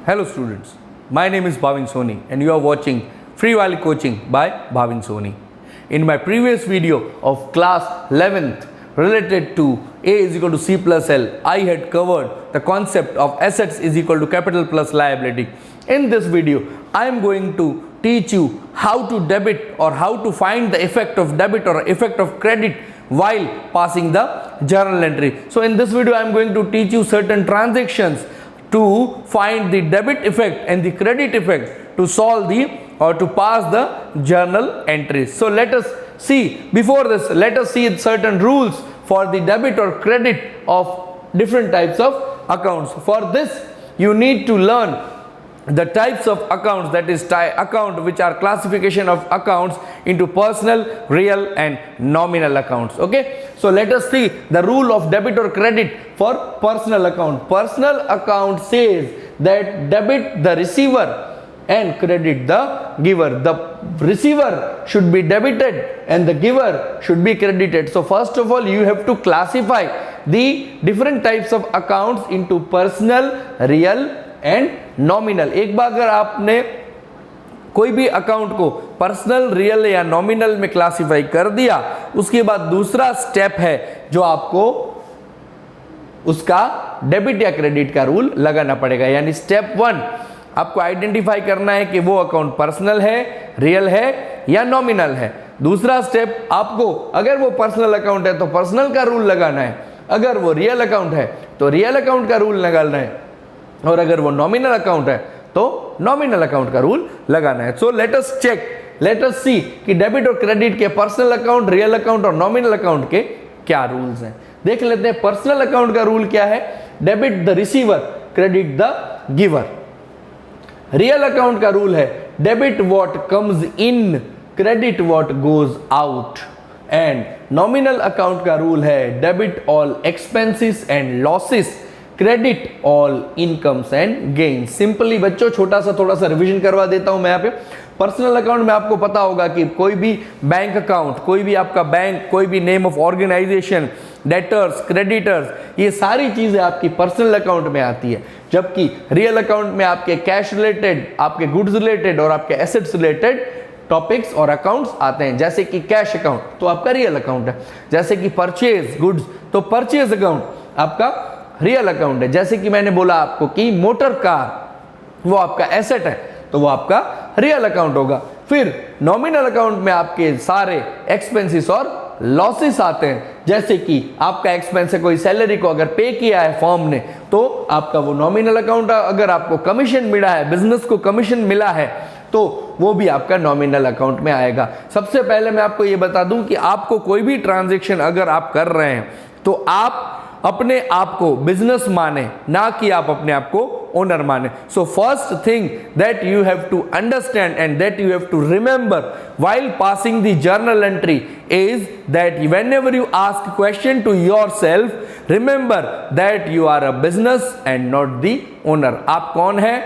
Hello students, my name is Bhavin Soni and you are watching Free While Coaching by Bhavin Soni. In my previous video of class 11th related to A is equal to C plus L, I had covered the concept of assets is equal to capital plus liability. In this video, I am going to teach you how to debit or how to find the effect of debit or effect of credit while passing the journal entry. So in this video, I am going to teach you certain transactions to find the debit effect and the credit effect to solve the or to pass the journal entries. So let us see, before this, let us see certain rules for the debit or credit of different types of accounts. For this, you need to learn the types of accounts, that is account which are classification of accounts into personal, real and nominal accounts. Okay, so let us see the rule of debit or credit for personal account. Personal account says that debit the receiver and credit the giver. The receiver should be debited and the giver should be credited. So first of all, you have to classify the different types of accounts into personal, real and nominal. एक बार अगर आपने कोई भी account को personal, real या nominal में classify कर दिया, उसके बाद दूसरा स्टेप है जो आपको उसका डेबिट या क्रेडिट का रूल लगाना पड़ेगा. यानी स्टेप 1 आपको आइडेंटिफाई करना है कि वो अकाउंट पर्सनल है, रियल है या नॉमिनल है. दूसरा स्टेप आपको, अगर वो पर्सनल अकाउंट है तो पर्सनल का रूल लगाना है, अगर वो रियल अकाउंट है तो रियल अकाउंट का रूल लगाना है, और अगर वो नॉमिनल अकाउंट है तो नॉमिनल अकाउंट का रूल लगाना है. So let us check, let us see कि डेबिट और क्रेडिट के पर्सनल अकाउंट, रियल अकाउंट और नॉमिनल अकाउंट के क्या रूल्स हैं. देख लेते हैं पर्सनल अकाउंट का रूल क्या है. Debit the receiver, credit the giver. Real account का रूल है debit what comes in, credit what goes out. And nominal account का रूल है debit all expenses and losses, credit all incomes and gain. Simply बच्चों छोटा सा थोड़ा सा revision करवा देता हूं मैं यहाँ पे. पर्सनल अकाउंट में आपको पता होगा कि कोई भी बैंक अकाउंट, कोई भी आपका बैंक, कोई भी name of organisation, debtors, creditors, ये सारी चीजें आपकी पर्सनल अकाउंट में आती है. जबकि रियल अकाउंट में आपके कैश रिलेटेड, आपके गुड्स रिलेटेड और आपके एसेट्स रिलेटेड टॉपिक्स और अकाउंट्स आते हैं. जैसे कि कैश अकाउंट तो आपका रियल अकाउंट है, जैसे कि परचेज गुड्स तो परचेज अकाउंट आपका रियल अकाउंट है. जैसे कि मैंने बोला आपको कि मोटर कार वो आपका एसेट है तो वो आपका रियल अकाउंट होगा. फिर नॉमिनल अकाउंट में आपके सारे एक्सपेंसेस और लॉसेस आते हैं. जैसे कि आपका एक्सपेंस है, कोई सैलरी को अगर पे किया है फर्म ने तो आपका वो नॉमिनल अकाउंट है. अगर आपको कमीशन मिला है, बिजनेस को कमीशन मिला है तो वो भी आपका नॉमिनल अकाउंट में आएगा. सबसे पहले मैं आपको ये बता दूं कि आपको कोई भी ट्रांजैक्शन अगर आप कर रहे हैं तो आप अपने आप को बिजनेस माने, ना कि आप अपने आप को ओनर माने. So first thing that you have to understand and that you have to remember while passing the journal entry is that whenever you ask question to yourself, remember that you are a business and not the owner. आप कौन है?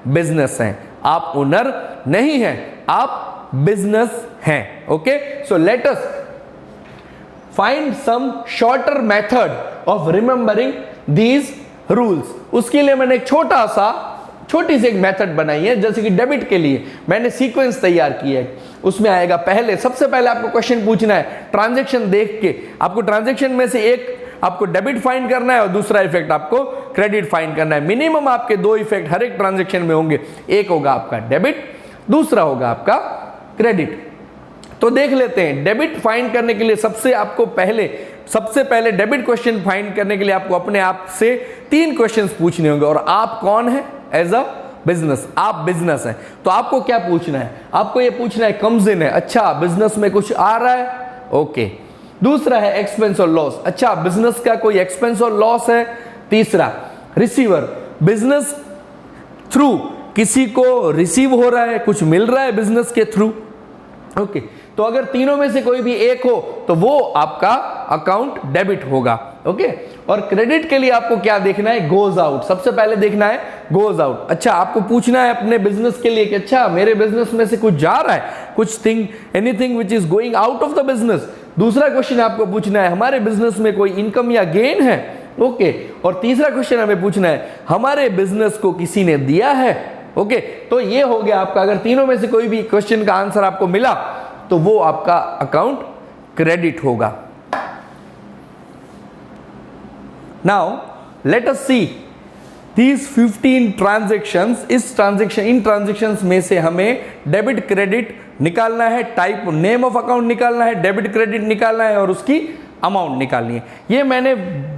Business हैं. आप owner नहीं हैं, आप business हैं. Okay, so let us find some shorter method of remembering these rules. उसके लिए मैंने एक छोटी सी एक मेथड बनाई है. जैसे कि डेबिट के लिए मैंने सीक्वेंस तैयार किया है. उसमें आएगा पहले, सबसे पहले आपको क्वेश्चन पूछना है ट्रांजैक्शन देख के. आपको ट्रांजैक्शन में से एक आपको डेबिट फाइंड करना है और दूसरा इफेक्ट आपको क्रेडिट फाइंड करना है. मिनिमम आपके 2 इफेक्ट हर एक ट्रांजैक्शन में होंगे. एक होगा आपका डेबिट, दूसरा होगा आपका क्रेडिट. तो देख लेते हैं. डेबिट फाइंड करने के लिए सबसे पहले डेबिट क्वेश्चन फाइंड करने के लिए आपको अपने आप से 3 क्वेश्चंस पूछने होंगे. और आप कौन है? एज अ बिजनेस, आप बिजनेस हैं. तो आपको क्या पूछना है? आपको ये पूछना है कम्स इन है. अच्छा, बिजनेस में कुछ आ रहा है. ओके. दूसरा है एक्सपेंस और लॉस. अच्छा, बिजनेस का कोई एक्सपेंस और लॉस है. तीसरा रिसीवर, बिजनेस थ्रू किसी को रिसीव हो रहा है, कुछ मिल रहा है बिजनेस के थ्रू. ओके, तो अगर तीनों में से कोई भी एक हो तो वो आपका अकाउंट डेबिट होगा. ओके, और क्रेडिट के लिए आपको क्या देखना है? Goes out. सबसे पहले देखना है गोज आउट. अच्छा, आपको पूछना है अपने बिजनेस के लिए कि अच्छा मेरे बिजनेस में से कुछ जा रहा है, कुछ thing, anything which is going out of the business. दूसरा क्वेश्चन आपको पूछना है हमारे बिजनेस में कोई इनकम या गेन है. ओके। और तीसरा क्वेश्चन हमें पूछना है हमारे बिजनेस को किसी ने दिया है। ओके, तो ये हो गया आपका, अगर तीनों में से कोई भी क्वेश्चन का आंसर आपको मिला तो वो आपका अकाउंट क्रेडिट होगा। Now let us see these 15 transactions. इन ट्रांजेक्शंस में से हमें डेबिट क्रेडिट निकालना है, टाइप नेम ऑफ अकाउंट निकालना है, डेबिट क्रेडिट निकालना है और उसकी अमाउंट निकालनी है। ये मैंने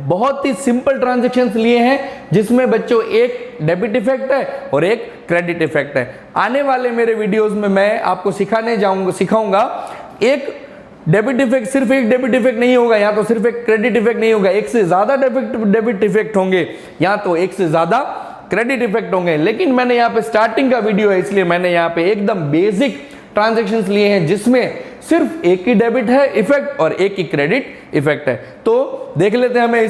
बहुत ही सिंपल ट्रांजेक्शंस लिए हैं जिसमें बच्चों एक डेबिट इफेक्ट है और एक क्रेडिट इफेक्ट है। आने वाले मेरे वीडियोस में मैं आपको सिखाऊंगा एक डेबिट इफेक्ट, सिर्फ एक डेबिट इफेक्ट नहीं होगा, या तो सिर्फ एक क्रेडिट इफेक्ट नहीं होगा, एक से ज्यादा डेबिट इफेक्ट होंगे, या तो एक से ज्यादा क्रेडिट इफेक्ट होंगे। लेकिन मैंने यहाँ पे स्टार्टिंग का वीडियो है इसलिए मैंने यहाँ पे एकदम बेसिक ट्रांजैक्शंस लिए हैं जिसमें सिर्फ एक ही डेबिट है इफेक्ट और एक ही क्रेडिट इफेक्ट है। तो देख लेते हैं हमें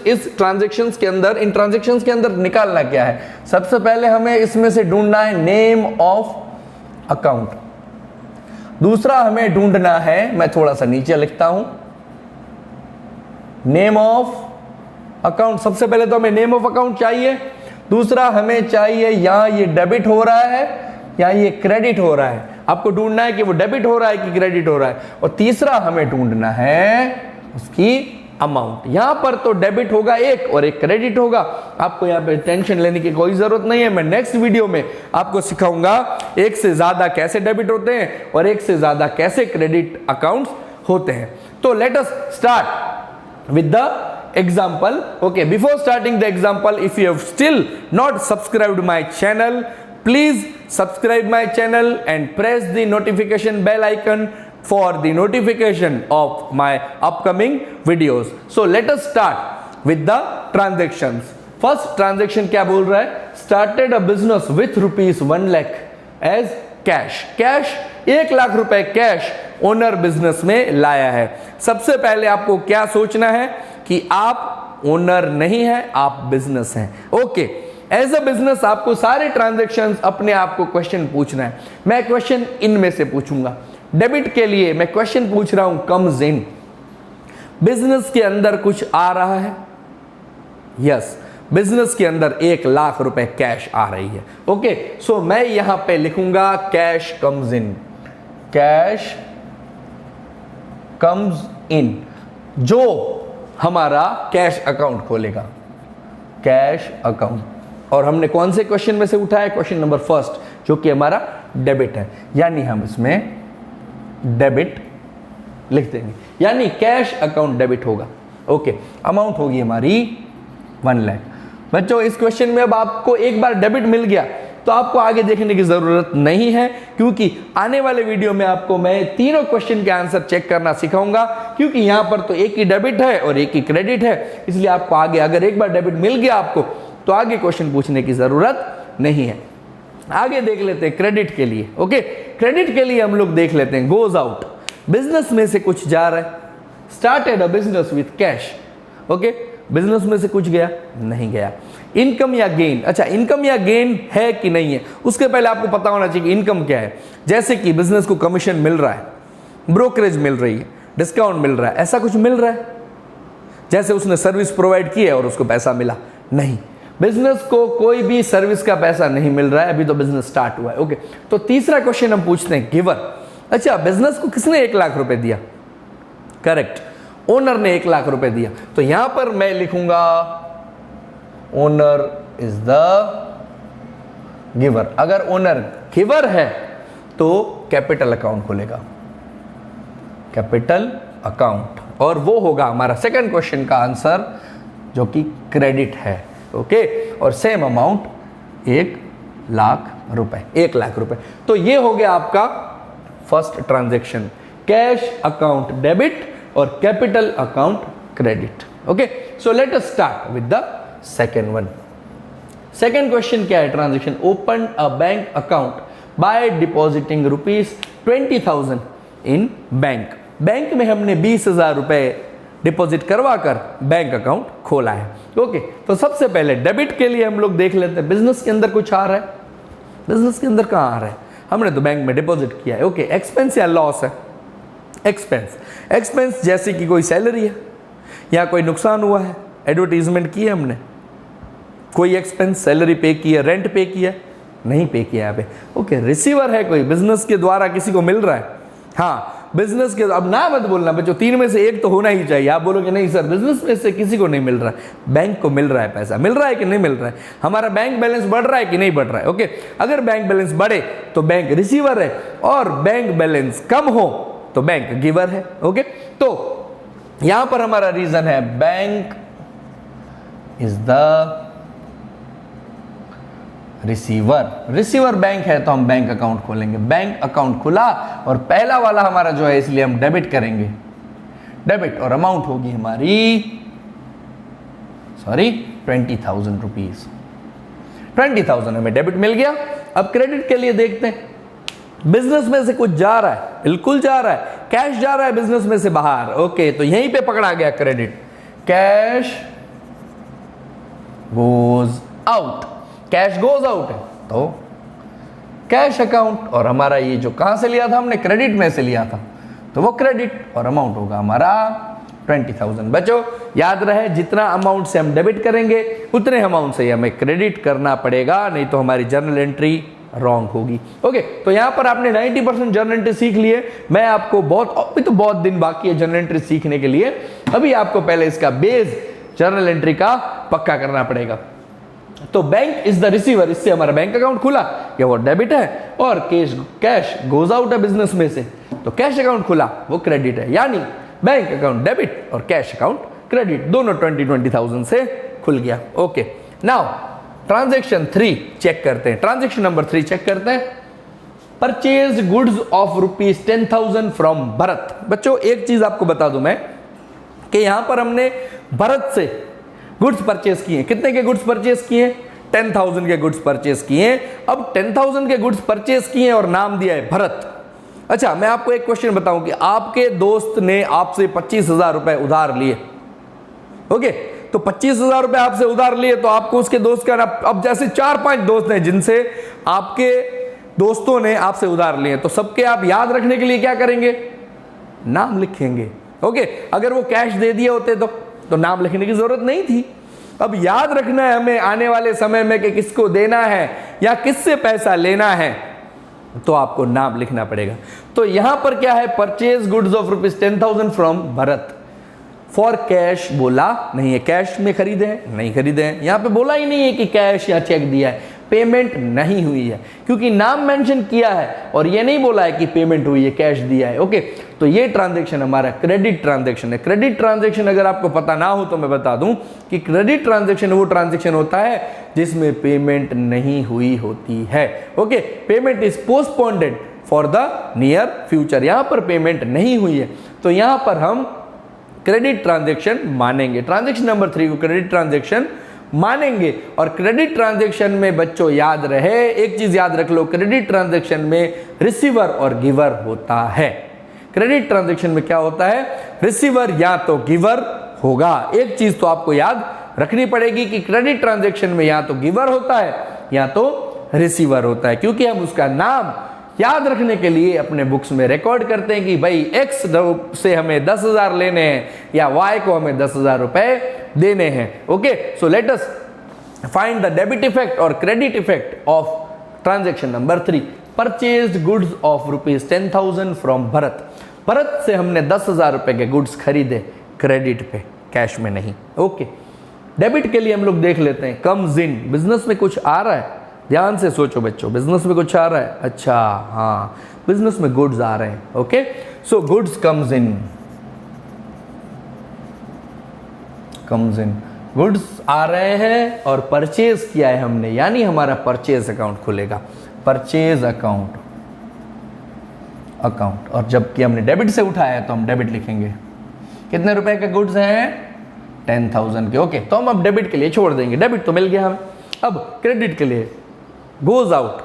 इस ट्रांजैक्शंस के अंदर, इन ट्रांजैक्शंस के अंदर निकालना क्या है। सबसे पहले हमें इसमें से ढूंढना है नेम ऑफ अकाउंट। दूसरा हमें ढूंढना है, मैं थोड़ा सा नीचे लिखता हूं, नेम ऑफ अकाउंट। सबसे पहले तो हमें नेम ऑफ अकाउंट चाहिए। दूसरा हमें चाहिए या ये डेबिट हो रहा है या ये क्रेडिट हो रहा है। आपको ढूंढना है कि वो डेबिट हो रहा है कि क्रेडिट हो रहा है। और तीसरा हमें ढूंढना है उसकी अमाउंट। यहां पर तो डेबिट होगा एक और एक क्रेडिट होगा। आपको यहां पे टेंशन लेने की कोई जरूरत नहीं है। मैं नेक्स्ट वीडियो में आपको सिखाऊंगा एक से ज्यादा कैसे डेबिट होते हैं और एक से ज्यादा कैसे क्रेडिट अकाउंट्स होते हैं। तो late us start with the example. Okay, before starting the example, if you have still not subscribed my channel, please subscribe my channel and press the notification bell icon for the notification of my upcoming videos. So let us start with the transactions. First transaction क्या बोल रहा है? Started a business with rupees 1 lakh as cash. Cash 1 lakh रुपए cash owner business में लाया है। सबसे पहले आपको क्या सोचना है कि आप ओनर नहीं है, आप बिजनेस हैं। ओके, एज अ बिजनेस आपको सारे ट्रांजैक्शंस अपने आप को क्वेश्चन पूछना है। मैं क्वेश्चन इनमें से पूछूंगा। डेबिट के लिए मैं क्वेश्चन पूछ रहा हूं कम्स इन। बिजनेस के अंदर कुछ आ रहा है, यस, बिजनेस के अंदर 1 लाख रुपए कैश आ रही है। ओके, सो मैं यहां पे लिखूंगा cash comes in. Cash comes in, जो हमारा कैश अकाउंट खोलेगा, कैश अकाउंट। और हमने कौन से क्वेश्चन में से उठाया? क्वेश्चन नंबर फर्स्ट, जो कि हमारा डेबिट है, यानी हम इसमें डेबिट लिख देंगे, यानी कैश अकाउंट डेबिट होगा। ओके, अमाउंट होगी हमारी 1 लाख। बच्चों, इस क्वेश्चन में अब आपको एक बार डेबिट मिल गया तो आपको आगे देखने की जरूरत नहीं है, क्योंकि आने वाले वीडियो में आपको मैं तीनों क्वेश्चन के आंसर चेक करना सिखाऊंगा। क्योंकि यहां पर तो एक ही डेबिट है और एक ही क्रेडिट है, इसलिए आपको आगे अगर एक बार डेबिट मिल गया आपको तो आगे क्वेश्चन पूछने की जरूरत नहीं है। आगे देख लेते हैं क्रेडिट के लिए। ओके, क्रेडिट के लिए हम लोग देख लेते हैं गोज आउट। बिजनेस में से कुछ जा रहा है। Started a business with cash. Okay, business में से कुछ गया, नहीं गया। इनकम या गेन, अच्छा इनकम या गेन है कि नहीं है, उसके पहले आपको पता होना चाहिए कि इनकम क्या है। जैसे कि बिजनेस को कमीशन मिल रहा है, ब्रोकरेज मिल रही है, डिस्काउंट मिल रहा है, ऐसा कुछ मिल रहा है? जैसे उसने सर्विस प्रोवाइड की है और उसको पैसा मिला? नहीं, बिजनेस को कोई भी सर्विस का पैसा नहीं मिल रहा है, अभी तो बिजनेस स्टार्ट हुआ है। ओके, तो तीसरा क्वेश्चन हम पूछते हैं गिवर। अच्छा, बिजनेस को किसने 1 लाख रुपए दिया? करेक्ट, ओनर ने 1 लाख रुपए दिया। तो यहां पर मैं लिखूंगा ओनर इज द गिवर। अगर ओनर गिवर है तो कैपिटल अकाउंट खोलेगा, कैपिटल अकाउंट, और वो होगा हमारा सेकंड क्वेश्चन का आंसर, जो कि क्रेडिट है। ओके, और सेम अमाउंट 1 लाख रुपए, 1 लाख रुपए। तो ये हो गया आपका first transaction, cash account debit और capital account credit. Okay, so let us start with the second one. Second question क्या है? Transaction open a bank account by depositing ₹20,000 in bank. Bank में हमने 20,000 रुपए डिपॉजिट करवा कर बैंक अकाउंट खोला है। ओके, तो सबसे पहले डेबिट के लिए हम लोग देख लेते हैं बिजनेस के अंदर कुछ आ रहा है। बिजनेस के अंदर कहां आ रहा है? हमने तो बैंक में डिपॉजिट किया है। ओके, एक्सपेंस या लॉस है? एक्सपेंस, एक्सपेंस जैसे कि कोई सैलरी है या कोई नुकसान हुआ है एडवर्टीजमेंट की है हमने? कोई एक्सपेंस, सैलरी पे की है, रेंट पे किया? नहीं पे किया यहाँ पे। ओके, रिसीवर है कोई, बिजनेस के द्वारा किसी को मिल रहा है? हाँ, बिजनेस के, अब ना मत बोलना बच्चों, 3 में से एक तो होना ही चाहिए। आप बोलोगे नहीं सर, बिजनेस में से किसी को नहीं मिल रहा है, बैंक को मिल रहा है पैसा। मिल रहा है कि नहीं मिल रहा है? हमारा बैंक बैलेंस बढ़ रहा है कि नहीं बढ़ रहा है? ओके, अगर बैंक बैलेंस बढ़े तो बैंक रिसीवर है, और बैंक बैलेंस कम हो तो बैंक गिवर है। ओके, तो यहां पर हमारा रीजन है bank is the receiver. Receiver bank है तो हम बैंक अकाउंट खोलेंगे। बैंक अकाउंट खुला और पहला वाला हमारा जो है, इसलिए हम डेबिट करेंगे। डेबिट, और अमाउंट होगी हमारी 20,000 रुपीज। 20,000 हमें डेबिट मिल गया। अब क्रेडिट के लिए देखते हैं। बिजनेस में से कुछ जा रहा है, बिल्कुल जा रहा है, कैश जा रहा है बिजनेस में से बाहर। ओके, तो यहीं पे पकड़ा गया credit. Cash goes out, cash goes out है तो कैश अकाउंट, और हमारा ये जो कहां से लिया था हमने, क्रेडिट में से लिया था, तो वो क्रेडिट, और अमाउंट होगा हमारा 20,000। बच्चों याद रहे, जितना अमाउंट से हम डेबिट करेंगे उतने अमाउंट से हमें क्रेडिट करना पड़ेगा, नहीं तो हमारी जर्नल एंट्री रॉन्ग होगी। ओके, तो यहां पर आपने 90% जर्नल एंट्री सीख लिए। मैं आपको अभी तो बहुत दिन बाकी है जर्नल एंट्री सीखने के लिए। अभी आपको पहले इसका बेस जर्नल एंट्री का पक्का करना पड़ेगा। तो बैंक इज द रिसीवर, इससे हमारा बैंक अकाउंट खुला, या वो डेबिट है, और कैश गोज आउट है बिजनेस में से, तो कैश अकाउंट खुला वो क्रेडिट है। यानी बैंक अकाउंट डेबिट और कैश अकाउंट क्रेडिट, दोनों 20,000 से खुल गया। ओके, नाउ ट्रांजैक्शन 3 चेक करते हैं। ट्रांजैक्शन नंबर 3 चेक करते हैं। Purchase goods of ₹10,000 from Bharat. बच्चों एक चीज आपको बता दूं मैं, कि यहां पर हमने भरत से गुड्स परचेस किए। कितने के गुड्स परचेस किए? 10,000 के गुड्स परचेस किए। अब 10,000 के गुड्स परचेस किए और नाम दिया है भरत। अच्छा, मैं आपको एक क्वेश्चन बताऊं कि आपके दोस्त ने आपसे 25,000 रुपए उधार लिए। ओके, तो 25,000 रुपए आपसे उधार लिए, तो आपको उसके दोस्त का, अब जैसे 4-5 दोस्त हैं जिनसे आपके दोस्तों ने आपसे उधार लिए, तो सबके आप याद रखने के लिए क्या करेंगे? नाम लिखेंगे। ओके, अगर वो कैश दे दिए होते तो नाम लिखने की जरूरत नहीं थी। अब याद रखना है हमें आने वाले समय में कि किसको देना है या किससे पैसा लेना है, तो आपको नाम लिखना पड़ेगा। तो यहां पर क्या है? Purchase goods of ₹10,000 from Bharat. For cash बोला नहीं है, कैश में खरीदे हैं? नहीं खरीदे हैं। यहां पे बोला ही नहीं है कि कैश या चेक दिया है, पेमेंट नहीं हुई है, क्योंकि नाम मेंशन किया है और ये नहीं बोला है कि पेमेंट हुई है, कैश दिया है। ओके, तो ये ट्रांजैक्शन हमारा क्रेडिट ट्रांजैक्शन है। क्रेडिट ट्रांजैक्शन अगर आपको पता ना हो तो मैं बता दूं कि क्रेडिट ट्रांजैक्शन वो ट्रांजैक्शन होता है जिसमें पेमेंट नहीं हुई होती है। Okay, payment is postponed for the near future. यहां पर पेमेंट नहीं हुई है, तो यहां पर हम क्रेडिट ट्रांजैक्शन मानेंगे। ट्रांजैक्शन नंबर 3 को क्रेडिट ट्रांजैक्शन मानेंगे। और क्रेडिट ट्रांजैक्शन में बच्चों याद रहे, एक चीज याद रख लो, क्रेडिट ट्रांजैक्शन में रिसीवर और गिवर होता है। क्रेडिट ट्रांजैक्शन में क्या होता है? रिसीवर या तो गिवर होगा। एक चीज तो आपको याद रखनी पड़ेगी कि क्रेडिट ट्रांजैक्शन में या तो गिवर होता है या तो रिसीवर होता है, क्योंकि हम उसका नाम याद रखने के लिए अपने बुक्स में रिकॉर्ड करते हैं कि भाई एक्स से हमें 10,000 लेने हैं या वाई को हमें 10,000 रुपए देने हैं। Okay, so let us find the debit effect और credit effect of transaction number 3। Purchased goods of ₹10,000 from Bharat. Bharat से हमने 10,000 रुपए के गुड्स खरीदे, क्रेडिट पे, कैश में नहीं। ओके, डेबिट के लिए हम लोग देख लेते हैं। कम्स इन, बिजनेस में कुछ आ रहा है, ध्यान से सोचो बच्चों, बिजनेस में कुछ आ रहा है। अच्छा हाँ, बिजनेस में गुड्स आ रहे हैं। Okay, so goods comes in, goods आ रहे हैं और परचेज किया है हमने, यानी हमारा परचेज अकाउंट खुलेगा। परचेज अकाउंट, और जबकि हमने डेबिट से उठाया है तो हम डेबिट लिखेंगे। कितने रुपए के गुड्स हैं? 10,000 के। ओके, तो हम अब डेबिट के लिए छोड़ देंगे, डेबिट तो मिल गया हमें। अब क्रेडिट के लिए गोज आउट,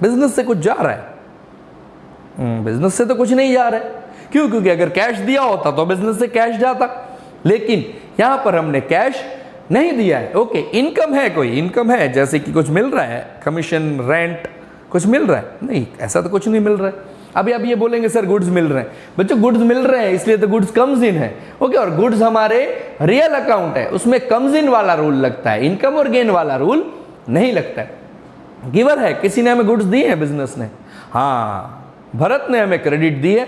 बिजनेस से कुछ जा रहा है। बिजनेस से तो कुछ नहीं जा रहा है, क्यों? क्योंकि अगर कैश दिया होता तो बिजनेस से कैश जाता, लेकिन यहां पर हमने कैश नहीं दिया है। ओके, इनकम है, कोई इनकम है, जैसे कि कुछ मिल रहा है, कमीशन, रेंट, कुछ मिल रहा है? नहीं, ऐसा तो कुछ नहीं मिल रहा है। अभी आप ये बोलेंगे सर गुड्स मिल रहे हैं, बच्चों गुड्स मिल रहे हैं इसलिए तो गुड्स कम्स इन है, ओके। और गुड्स हमारे रियल अकाउंट है, उसमें कम्स इन वाला रूल लगता है, इनकम और गेन वाला रूल नहीं लगता है। गिवर है, किसी ने हमें गुड्स दिए हैं, बिजनेस ने, हाँ भरत ने हमें क्रेडिट दी है,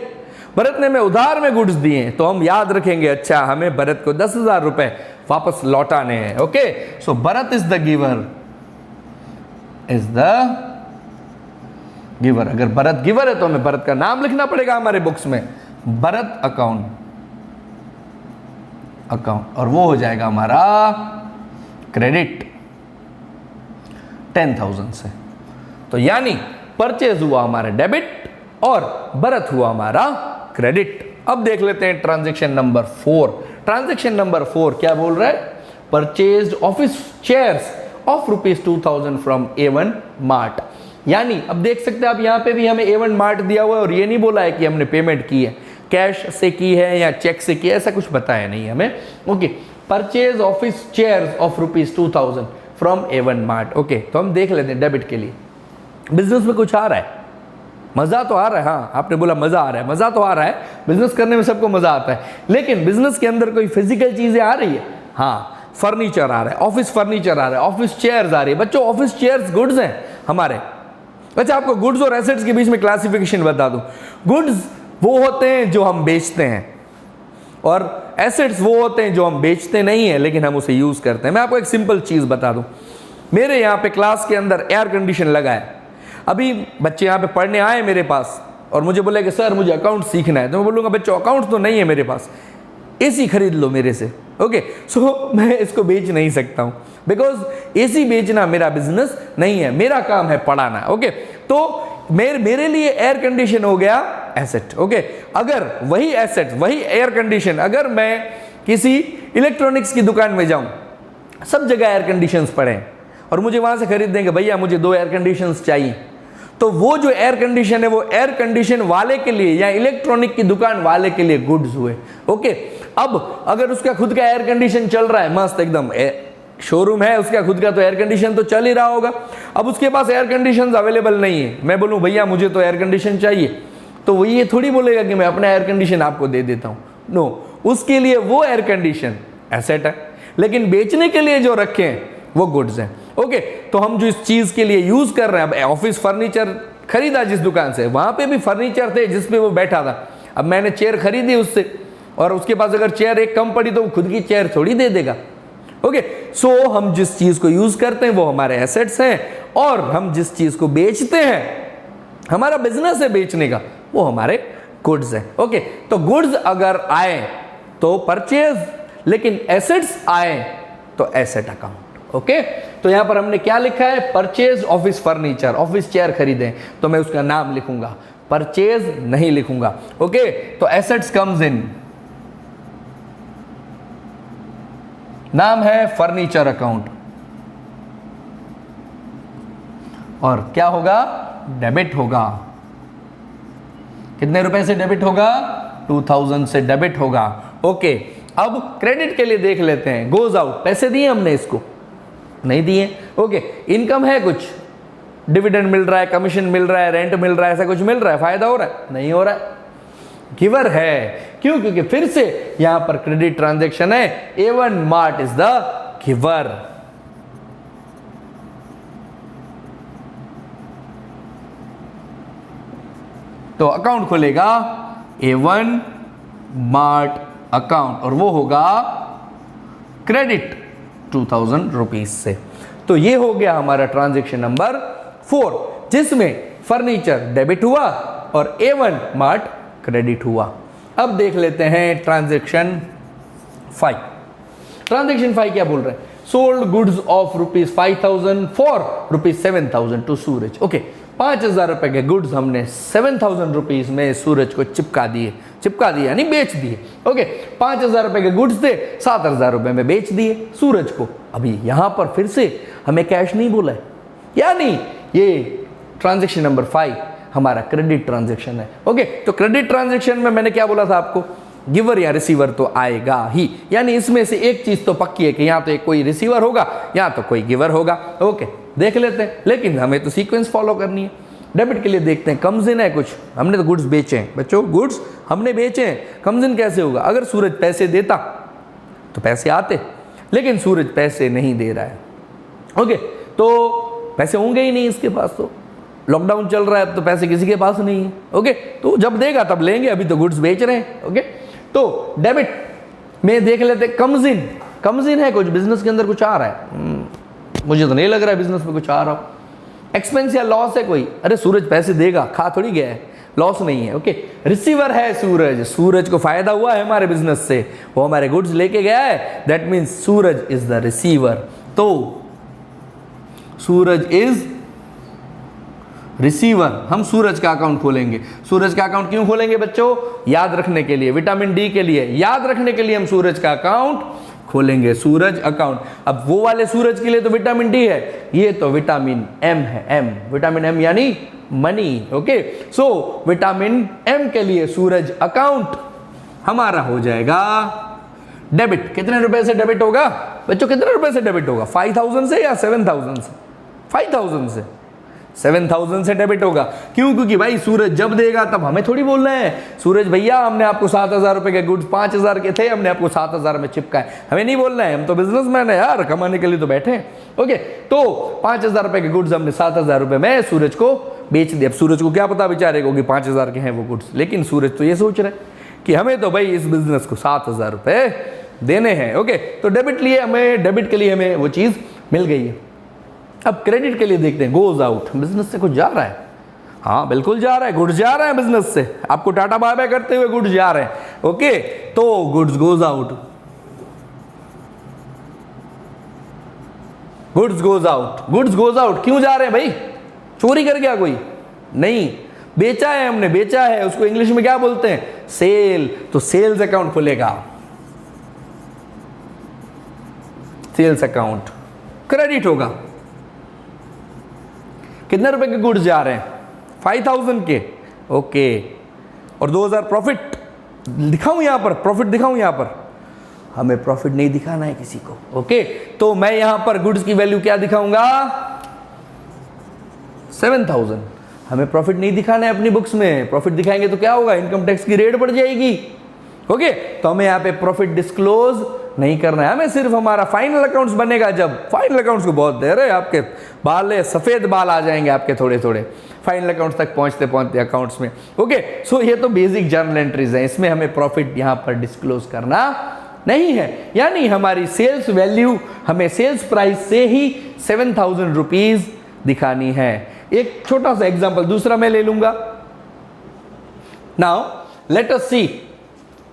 भरत ने हमें उधार में गुड्स दिए हैं, तो हम याद रखेंगे अच्छा हमें भरत को 10,000 रुपए वापस लौटाने हैं, okay. So Bharat is the giver, is the giver. अगर भरत गिवर है तो हमें भरत का नाम लिखना पड़ेगा हमारे बुक्स में, भरत अकाउंट, और वो हो जाएगा हमारा क्रेडिट 10,000 से। तो यानी परचेज हुआ हमारा डेबिट और भरत हुआ हमारा क्रेडिट। अब देख लेते हैं ट्रांजैक्शन नंबर 4। ट्रांजैक्शन नंबर 4 क्या बोल रहा है? Purchased office chairs of ₹2,000 from A1 mart. यानी अब देख सकते हैं आप, यहां पे भी हमें A1 मार्ट दिया हुआ है और ये नहीं बोला है कि हमने पेमेंट की है, कैश से की है या चेक से की है, ऐसा कुछ बताया नहीं हमें, okay. Purchase office chairs of ₹2,000 from A1 mart, okay. तो हम देख लेते हैं डेबिट के लिए। बिजनेस में कुछ आ रहा है, मजा तो आ रहा है, हाँ आपने बोला मजा आ रहा है, मजा तो आ रहा है, बिजनेस करने में सबको मजा आता है, लेकिन बिजनेस के अंदर कोई फिजिकल चीजें आ रही है? हाँ, फर्नीचर आ रहा है, ऑफिस फर्नीचर आ रहा है, ऑफिस चेयर्स आ रही है। बच्चों ऑफिस चेयर्स गुड्स हैं हमारे। अच्छा, आपको गुड्स और एसेट्स के बीच में क्लासिफिकेशन बता दूं। गुड्स वो होते हैं जो हम बेचते हैं और एसेट्स वो होते हैं जो हम बेचते नहीं है लेकिन हम उसे यूज करते हैं। मैं आपको एक सिंपल चीज बता दूं, मेरे यहाँ पे क्लास के अंदर एयर कंडीशन लगा है। अभी बच्चे यहाँ पे पढ़ने आए मेरे पास और मुझे बोले कि सर मुझे अकाउंट सीखना है, तो मैं बोलूँगा बच्चों अकाउंट तो नहीं है मेरे पास, एसी खरीद लो मेरे से, ओके। सो मैं इसको बेच नहीं सकता हूँ बिकॉज एसी बेचना मेरा बिजनेस नहीं है, मेरा काम है पढ़ाना, ओके। तो मेरे लिए एयर कंडीशन हो गया एसेट, ओके। अगर वही एसेट, वही एयर कंडीशन, अगर मैं किसी इलेक्ट्रॉनिक्स की दुकान में जाऊं, सब जगह एयर कंडीशंस पड़े हैं और मुझे वहां से खरीद देंगे भैया मुझे 2 एयर कंडीशंस चाहिए, तो वो जो एयर कंडीशन है वो एयर कंडीशन वाले के लिए या इलेक्ट्रॉनिक की दुकान वाले के लिए गुड्स हुए, ओके। अब अगर उसका खुद का एयर कंडीशन चल रहा है, मस्त एकदम शोरूम है उसका खुद का, तो एयर कंडीशन तो चल ही रहा होगा। अब उसके पास एयर कंडीशन अवेलेबल नहीं है, मैं बोलूं भैया मुझे तो एयर कंडीशन चाहिए, तो वो ये थोड़ी बोलेगा कि मैं अपना एयर कंडीशन आपको दे देता हूं, नो। उसके लिए वो एयर कंडीशन एसेट है, लेकिन बेचने के लिए जो रखे हैं वो गुड्स हैं, ओके। तो हम जो इस चीज के लिए यूज कर रहे हैं, अब ऑफिस फर्नीचर खरीदा जिस दुकान से, वहां पे भी फर्नीचर थे जिसपे वो बैठा था। अब मैंने चेयर खरीदी उससे और उसके पास अगर चेयर एक कम पड़ी तो वो खुद की चेयर थोड़ी दे देगा, ओके। सो हम जिस चीज को यूज करते हैं वो हमारे एसेट्स हैं और हम जिस चीज को बेचते हैं, हमारा बिजनेस है बेचने का, वो हमारे गुड्स है, ओके। तो गुड्स अगर आए तो परचेज, लेकिन एसेट्स आए तो एसेट अकाउंट, ओके। तो यहां पर हमने क्या लिखा है? Purchase office furniture, office chair खरीदे तो मैं उसका नाम लिखूंगा, परचेज नहीं लिखूंगा, ओके। तो एसेट्स कम्स इन, नाम है फर्नीचर अकाउंट, और क्या होगा? डेबिट होगा। कितने रुपए से डेबिट होगा? 2000 से डेबिट होगा, ओके। अब क्रेडिट के लिए देख लेते हैं, गोज आउट, पैसे दिए हमने इसको? नहीं दिए, ओके। इनकम है कुछ, डिविडेंड मिल रहा है, कमीशन मिल रहा है, रेंट मिल रहा है, ऐसा कुछ मिल रहा है, फायदा हो रहा है? नहीं हो रहा है। गिवर है, क्यों? क्योंकि फिर से यहां पर क्रेडिट ट्रांजैक्शन है, A1 mart is the giver. तो अकाउंट खोलेगा A1 मार्ट अकाउंट और वो होगा क्रेडिट 2000 रुपीज से। तो ये हो गया हमारा ट्रांजैक्शन नंबर 4, जिसमें फर्नीचर डेबिट हुआ और A1 मार्ट क्रेडिट हुआ। अब देख लेते हैं ट्रांजैक्शन 5। ट्रांजैक्शन 5 क्या बोल रहे हैं? Sold goods of ₹5,000 for ₹7,000 to Suraj, okay. 5,000 रुपए के गुड्स हमने 7,000 रुपीज में सूरज को चिपका दिए यानी बेच दिए, ओके। 5,000 रुपए के गुड्स थे, 7,000 रुपए में बेच दिए सूरज को। अभी यहां पर फिर से हमें कैश नहीं बोला है, यानी ये ट्रांजैक्शन नंबर 5 हमारा क्रेडिट ट्रांजैक्शन है, ओके। तो क्रेडिट ट्रांजैक्शन में मैंने क्या बोला था आपको? गिवर या रिसीवर तो आएगा ही, यानी इसमें से एक चीज तो पक्की है कि यहां तो कोई रिसीवर होगा या तो कोई गिवर होगा, ओके। देख लेते हैं, लेकिन हमें तो सीक्वेंस फॉलो करनी है। डेबिट के लिए देखते हैं, कम्स इन है कुछ, हमने तो गुड्स बेचे हैं बच्चों, गुड्स हमने बेचे हैं, कम्स इन कैसे होगा? अगर सूरज पैसे देता तो पैसे आते, लेकिन सूरज पैसे नहीं दे रहा है। ओके, तो पैसे होंगे ही नहीं इसके पास, तो लॉकडाउन चल रहा है, अब तो पैसे किसी के पास नहीं है। ओके, तो जब देगा तब लेंगे, अभी तो गुड्स बेच रहे हैं। ओके, तो डेबिट में देख लेते कम्स इन, कम्स इन है कुछ, बिजनेस के अंदर कुछ आ रहा है, मुझे तो नहीं लग रहा है बिजनेस में कुछ आ रहा हो। एक्सपेंस या लॉस है कोई, अरे सूरज पैसे देगा, खा थोड़ी गया है, लॉस नहीं है। ओके, रिसीवर है सूरज, सूरज को फायदा हुआ है हमारे बिजनेस से, वो हमारे गुड्स लेके गया है, that means Suraj is the receiver. तो सूरज इज रिसीवर, हम सूरज का अकाउंट खोलेंगे। सूरज का अकाउंट क्यों खोलेंगे बच्चों? याद रखने के लिए, विटामिन डी के लिए, याद रखने के लिए हम सूरज का अकाउंट खोलेंगे, सूरज अकाउंट। अब वो वाले सूरज के लिए तो विटामिन डी है, ये तो विटामिन एम है, एम, विटामिन एम यानी money. Okay, so vitamin M के लिए सूरज अकाउंट हमारा हो जाएगा डेबिट। कितने रुपए से डेबिट होगा बच्चों? कितने रुपए से डेबिट होगा? 5000 से या 7000 से? 5000 से, 7000 से डेबिट होगा। क्यों? क्योंकि भाई सूरज जब देगा तब हमें थोड़ी बोलना है, सूरज भैया हमने आपको 7000 रुपए के गुड्स 5000 के थे, हमने आपको 7000 में चिपकाए, हमें नहीं बोलना है, हम तो बिजनेसमैन है यार, कमाने के लिए तो बैठे हैं। ओके, तो 5000 रुपए के गुड्स हमने 7000 रुपए में सूरज को बेच दिया। अब सूरज को क्या पता बेचारे को कि 5000 के हैं वो गुड्स, लेकिन सूरज तो ये सोच रहे कि हमें तो भाई इस बिजनेस को 7000 रुपए देने हैं। ओके, तो डेबिट लिए हमें, डेबिट के लिए हमें वो चीज मिल गई है। अब क्रेडिट के लिए देखते हैं, गोज आउट, बिजनेस से कुछ जा रहा है, हाँ बिल्कुल जा रहा है, गुड्स जा रहा है बिजनेस से, आपको टाटा बाय बाय करते हुए गुड्स जा रहे हैं। ओके, तो goods goes out, goods goes out, goods goes out क्यों जा रहे हैं भाई? चोरी कर गया कोई? नहीं, बेचा है हमने, बेचा है, उसको इंग्लिश में क्या बोलते हैं? सेल। तो सेल्स अकाउंट खुलेगा, सेल्स अकाउंट, क्रेडिट होगा। कितने रुपए के गुड्स जा रहे हैं? 5000 के। ओके, और 2000 प्रॉफिट दिखाऊं यहां पर, प्रॉफिट दिखाऊं यहां पर? हमें प्रॉफिट नहीं दिखाना है किसी को। ओके, तो मैं यहां पर गुड्स की वैल्यू क्या दिखाऊंगा? 7000। हमें प्रॉफिट नहीं दिखाना है अपनी बुक्स में, प्रॉफिट दिखाएंगे तो क्या होगा? इनकम टैक्स की रेट बढ़ जाएगी। ओके, तो हमें यहां पे प्रॉफिट डिस्क्लोज नहीं करना है, हमें सिर्फ हमारा फाइनल अकाउंट्स बनेगा। जब फाइनल अकाउंट्स को बहुत देर है, आपके बाल सफेद बाल आ जाएंगे आपके थोड़े थोड़े फाइनल अकाउंट्स तक पहुंचते पहुंचते अकाउंट्स में। ओके, सो ये तो बेसिक जर्नल एंट्रीज है, इसमें हमें प्रॉफिट यहां पर डिस्क्लोज करना नहीं है, यानी हमारी सेल्स वैल्यू, हमें सेल्स प्राइस से ही 7000 रुपीज दिखानी है। एक छोटा सा एग्जांपल दूसरा मैं ले लूंगा। Now let us see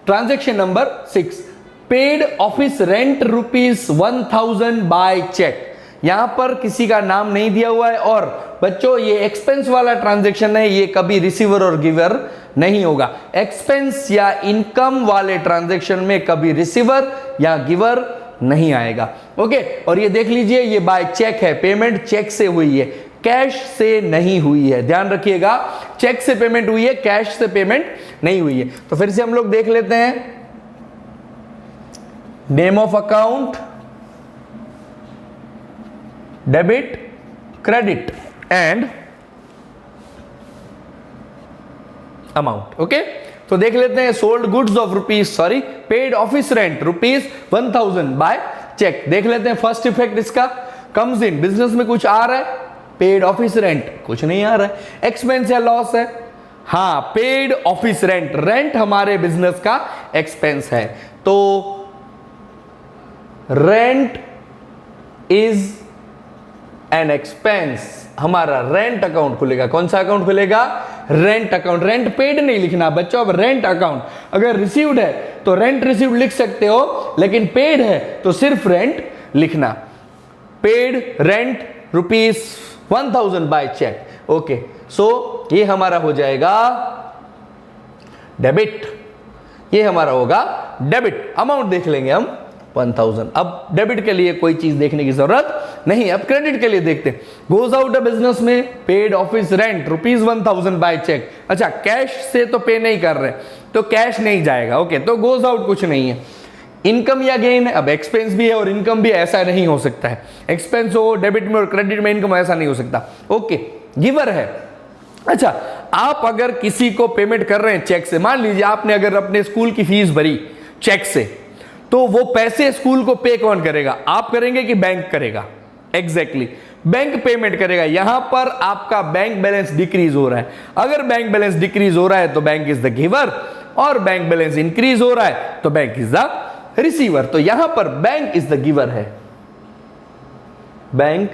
transaction number 6, paid office rent ₹1000 by cheque. यहां पर किसी का नाम नहीं दिया हुआ है, और बच्चों ये एक्सपेंस वाला ट्रांजैक्शन है, ये कभी रिसीवर और गिवर नहीं होगा। एक्सपेंस या इनकम वाले ट्रांजैक्शन में कभी रिसीवर या गिवर नहीं आएगा। ओके, और ये देख लीजिए, ये बाय चेक है, पेमेंट चेक से हुई है, कैश से नहीं हुई है, ध्यान रखिएगा, चेक से पेमेंट हुई है, कैश से पेमेंट नहीं हुई है। तो फिर से हम लोग देख लेते हैं, name of account, debit, credit and amount. Okay, तो देख लेते हैं, sold goods of paid office rent ₹1000 by cheque. देख लेते हैं फर्स्ट इफेक्ट इसका, कम्स इन, बिजनेस में कुछ आ रहा है, पेड ऑफिस रेंट कुछ नहीं आ रहा है। एक्सपेंस या लॉस है? हाँ, पेड ऑफिस रेंट, रेंट हमारे बिजनेस का एक्सपेंस है, तो रेंट इज एन एक्सपेंस, हमारा रेंट अकाउंट खुलेगा। कौन सा अकाउंट खुलेगा? Rent account. रेंट पेड नहीं लिखना बच्चों, अब रेंट अकाउंट। अगर रिसीव्ड है तो रेंट रिसीव्ड लिख सकते हो, लेकिन पेड है तो सिर्फ रेंट लिखना। Paid rent ₹1000 by cheque. Okay, so ये हमारा हो जाएगा डेबिट, ये हमारा होगा डेबिट। अमाउंट देख लेंगे हम 1000। अब डेबिट के लिए कोई चीज देखने की जरूरत नहीं, अब क्रेडिट के लिए देखते हैं। गोज आउट अ बिजनेस में paid office rent ₹1000 by cheque. अच्छा, कैश से तो पे नहीं कर रहे, तो कैश नहीं जाएगा। ओके, तो गोज आउट कुछ नहीं है। इनकम या गेन है, अब एक्सपेंस भी है और इनकम भी, ऐसा नहीं हो सकता है। एक्सपेंस हो डेबिट में और क्रेडिट में इनकम, ऐसा नहीं हो सकता। ओके, गिवर है, अच्छा, आप अगर किसी को पेमेंट कर रहे हैं चेक से, मान लीजिए आपने अगर अपने स्कूल की फीस भरी चेक से, तो वो पैसे स्कूल को पे कौन करेगा? आप करेंगे कि बैंक करेगा? एग्जैक्टली बैंक पेमेंट करेगा। यहां पर आपका बैंक बैलेंस डिक्रीज हो रहा है। अगर बैंक बैलेंस डिक्रीज हो रहा है तो बैंक इज द गिवर, और बैंक बैलेंस इंक्रीज हो रहा है तो बैंक इज द रिसीवर। तो यहां पर बैंक इज द गिवर है, बैंक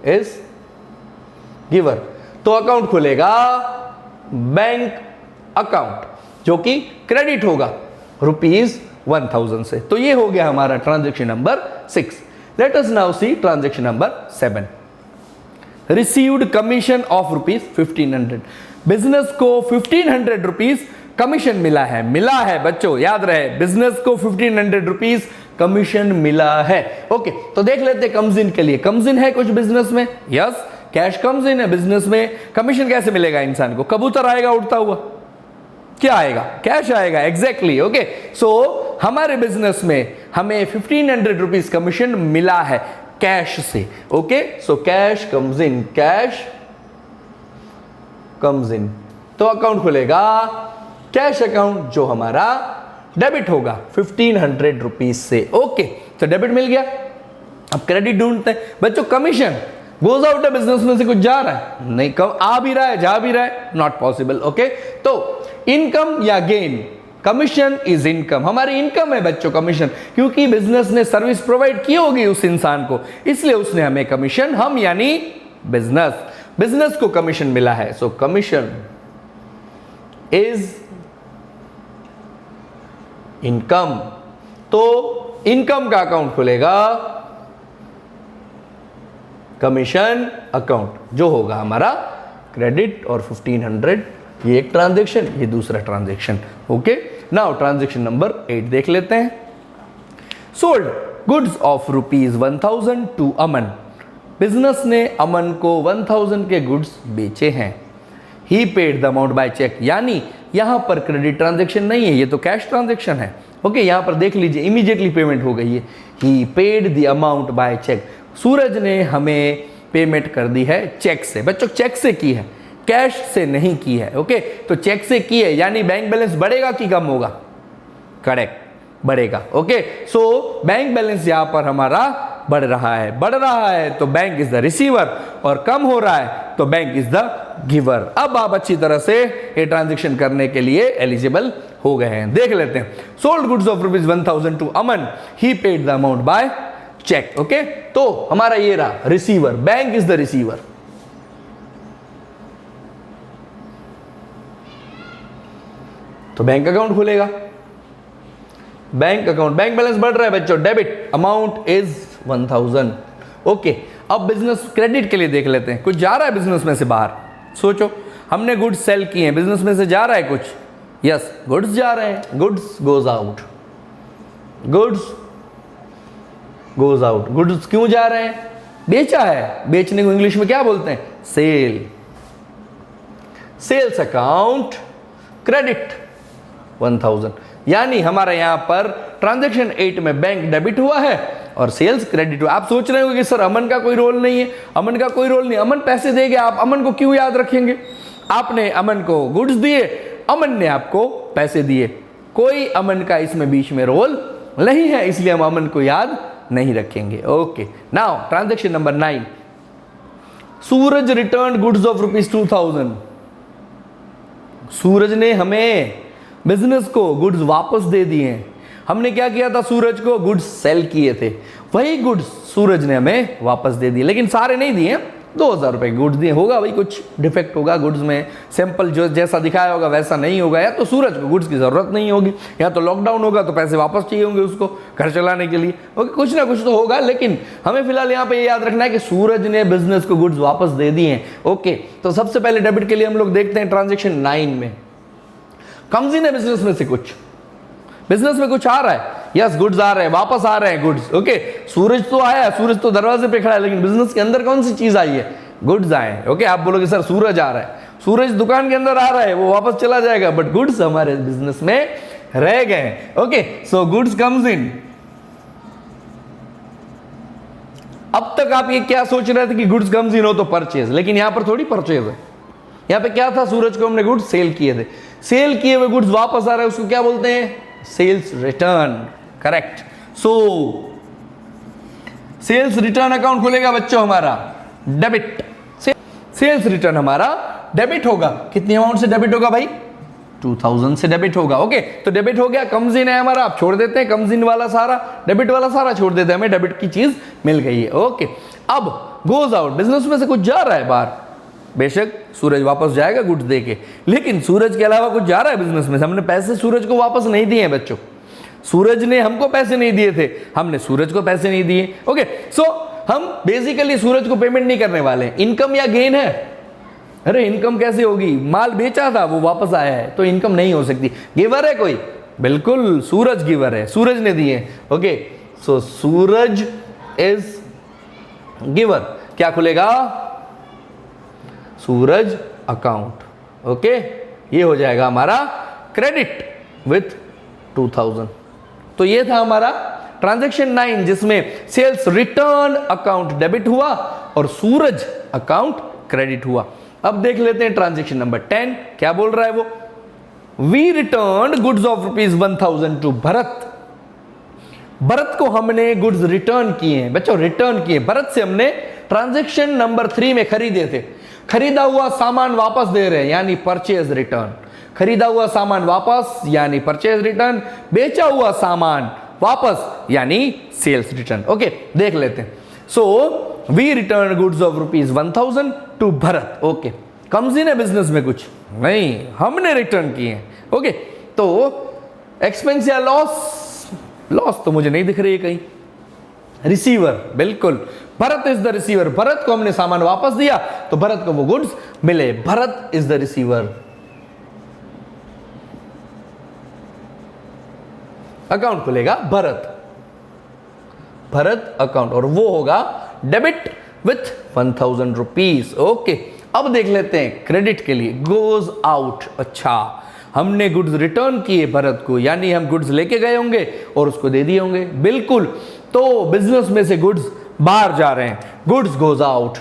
इज गिवर। तो अकाउंट खुलेगा बैंक अकाउंट, जो कि क्रेडिट होगा ₹1000 से। तो ये हो गया हमारा transaction number 6। Let us now see transaction number 7। Received commission of ₹1500। Business को ₹1500 कमीशन मिला है बच्चों, याद रहे, बिजनेस को ₹1500 कमीशन मिला है। ओके, तो देख लेते कम्स इन के लिए। कम्स इन है कुछ बिजनेस में, यस, कैश कम्स इन है बिजनेस में। कमीशन कैसे मिलेगा इंसान को? कबूतर आएगा उड़ता हुआ, क्या आएगा? कैश आएगा। Exactly, okay. सो हमारे बिजनेस में हमें ₹1500 कमीशन मिला है कैश से। Okay, so cash comes in, cash comes in, तो अकाउंट खुलेगा कैश अकाउंट, जो हमारा डेबिट होगा ₹1500 से। ओके, तो डेबिट मिल गया। अब क्रेडिट ढूंढते हैं बच्चों। कमीशन गोज आउट है, बिजनेस में से कुछ जा रहा है नहीं, कम आ भी रहा है जा भी रहा है, नॉट पॉसिबल। ओके, तो इनकम या गेन, कमीशन इज इनकम, हमारी इनकम है बच्चों कमीशन, क्योंकि बिजनेस ने सर्विस प्रोवाइड की होगी उस इंसान को, इसलिए उसने हमें कमीशन, हम यानी बिजनेस को कमीशन मिला है। सो कमीशन इज इनकम। तो इनकम का अकाउंट खुलेगा कमीशन अकाउंट, जो होगा हमारा क्रेडिट और 1500, ये एक ट्रांजैक्शन, ये दूसरा transaction. Okay, now transaction number 8 देख लेते हैं। Sold goods of ₹1000 to Aman. Business ने अमन को 1000 के गुड्स बेचे हैं। He paid the amount by cheque, यानी यहां पर क्रेडिट ट्रांजैक्शन नहीं है, ये तो कैश ट्रांजैक्शन है। ओके, यहां पर देख लीजिए इमीडिएटली पेमेंट हो गई है। He paid the amount by cheque, Suraj ने हमें पेमेंट कर दी है चेक से। बच्चों चेक से की है, कैश से नहीं की है। ओके, तो चेक से की है, यानी बैंक बैलेंस बढ़ेगा कि कम होगा? करेक्ट, बढ़ेगा। ओके, सो बैंक बैलेंस यहां पर हमारा बढ़ रहा है तो बैंक इज द रिसीवर, और कम हो रहा है तो बैंक इज द गिवर। अब आप अच्छी तरह से ये ट्रांजैक्शन करने के लिए एलिजिबल हो गए हैं। देख लेते हैं। Sold goods of ₹1000 to Aman, he paid the amount by cheque. Okay, तो हमारा ये रहा receiver, bank is the receiver. तो बैंक अकाउंट खुलेगा, बैंक अकाउंट, बैंक बैलेंस बढ़ रहा है बच्चों, डेबिट अमाउंट इज 1000। ओके, अब बिजनेस क्रेडिट के लिए देख लेते हैं। कुछ जा रहा है बिजनेस में से बाहर, सोचो, हमने गुड्स सेल किए हैं, बिजनेस में से जा रहा है कुछ, यस, गुड्स जा रहे हैं, goods goes out, goods goes out. Goods क्यों जा रहे हैं? बेचा है, बेचने को इंग्लिश में क्या बोलते हैं? सेल। सेल्स अकाउंट क्रेडिट 1000, यानी हमारा यहां पर ट्रांजैक्शन 8 में बैंक डेबिट हुआ है और सेल्स क्रेडिट हुआ। आप सोच रहे हो कि सर अमन का कोई रोल नहीं है, अमन का कोई रोल नहीं, अमन पैसे देगा, आप अमन को क्यों याद रखेंगे? आपने अमन को गुड्स दिए, अमन ने आपको पैसे दिए, कोई अमन का इसमें बीच में रोल नहीं है, इसलिए हम अमन को याद नहीं रखेंगे। Okay, now transaction number 9। Suraj return goods of ₹2000। सूरज ने हमें बिजनेस को गुड्स वापस दे दिए। हमने क्या किया था? सूरज को गुड्स सेल किए थे, वही गुड्स सूरज ने हमें वापस दे दिए, लेकिन सारे नहीं दिए, 2000 रुपए गुड्स दिए। होगा भाई कुछ डिफेक्ट होगा गुड्स में, सैंपल जो जैसा दिखाया होगा वैसा नहीं होगा, या तो सूरज को गुड्स की जरूरत नहीं होगी, या तो लॉकडाउन होगा तो पैसे वापस चाहिए होंगे उसको घर चलाने के लिए। ओके, कुछ ना कुछ तो होगा, लेकिन हमें फिलहाल यहाँ पे ये याद रखना है कि सूरज ने बिजनेस को गुड्स वापस दे दिए हैं। ओके, तो सबसे पहले डेबिट के लिए हम लोग देखते हैं ट्रांजेक्शन 9 में। कम्स इन है बिजनेस में से कुछ, बिजनेस में कुछ आ रहा है, यस, गुड्स आ रहे हैं, वापस आ रहे हैं गुड्स। ओके, सूरज तो आया, सूरज तो दरवाजे पे खड़ा है, लेकिन बिजनेस के अंदर कौन सी चीज आई है? गुड्स आए हैं। ओके, आप बोलोगे सर सूरज आ रहा है, सूरज दुकान के अंदर आ रहा है, वो वापस चला जाएगा, बट गुड्स हमारे बिजनेस में रह गए। ओके, सो गुड्स कम्स इन। अब तक आप ये क्या सोच रहे थे कि गुड्स कम्स इन हो तो परचेज, लेकिन यहां पर थोड़ी परचेज है, यहाँ पे क्या था, सूरज को हमने गुड्स सेल किए थे, सेल किए हुए गुड्स वापस आ रहे हैं, उसको क्या बोलते हैं, sales return. Correct. So sales return account खुलेगा बच्चों हमारा डेबिट, सेल्स रिटर्न हमारा डेबिट होगा। कितनी अमाउंट से डेबिट होगा भाई, 2000 से डेबिट होगा। ओके, तो डेबिट हो गया, कम्स इन है हमारा, आप छोड़ देते हैं कम्स इन वाला सारा, डेबिट वाला सारा छोड़ देते हैं, हमें डेबिट की चीज मिल गई है। ओके, अब गोज आउट, बिजनेस में से कुछ जा रहा है बाहर, बेशक सूरज वापस जाएगा गुड्स दे के, लेकिन सूरज के अलावा कुछ जा रहा है बिजनेस में से, हमने पैसे सूरज को वापस नहीं दिए हैं बच्चों, सूरज ने हमको पैसे नहीं दिए थे, हमने सूरज को पैसे नहीं दिए। ओके, सो हम बेसिकली सूरज को पेमेंट नहीं करने वाले। इनकम या गेन है, अरे इनकम कैसे होगी, माल बेचा था वो वापस आया है, तो इनकम नहीं हो सकती। गिवर है कोई, बिल्कुल सूरज गिवर है, सूरज ने दिए। Okay, so Suraj is giver. क्या खुलेगा, सूरज अकाउंट। ओके, ये हो जाएगा हमारा क्रेडिट विथ 2000। तो ये था हमारा ट्रांजैक्शन 9, जिसमें सेल्स रिटर्न अकाउंट डेबिट हुआ और सूरज अकाउंट क्रेडिट हुआ। अब देख लेते हैं ट्रांजैक्शन नंबर 10, क्या बोल रहा है वो, we return goods of ₹1000 to Bharat. Bharat को हमने गुड्स रिटर्न किए हैं बच्चों, रिटर्न किए। भरत से हमने ट्रांजैक्शन नंबर 3 में खरीदे थे, खरीदा हुआ सामान वापस दे रहे हैं, यानी परचेज रिटर्न। खरीदा हुआ सामान वापस यानी परचेज रिटर्न, बेचा हुआ सामान वापस यानी सेल्स रिटर्न। ओके, देख लेते हैं। So we return goods of ₹1000 to Bharat. Okay, comes in है बिजनेस में कुछ नहीं, हमने रिटर्न किए हैं। ओके, तो एक्सपेंस या लॉस, लॉस तो मुझे नहीं दिख रही है कहीं। रिसीवर, बिल्कुल Bharat is the receiver, Bharat को हमने सामान वापस दिया तो भरत को वो गुड्स मिले, Bharat is the receiver. Account खुलेगा भरत, भरत अकाउंट, और वो होगा डेबिट विथ 1000 रुपीज। ओके, अब देख लेते हैं क्रेडिट के लिए, गोज आउट। अच्छा, हमने गुड्स रिटर्न किए भरत को, यानी हम गुड्स लेके गए होंगे और उसको दे दिए होंगे, बिल्कुल। तो बिजनेस में से गुड्स बाहर जा रहे हैं, गुड्स गोज आउट।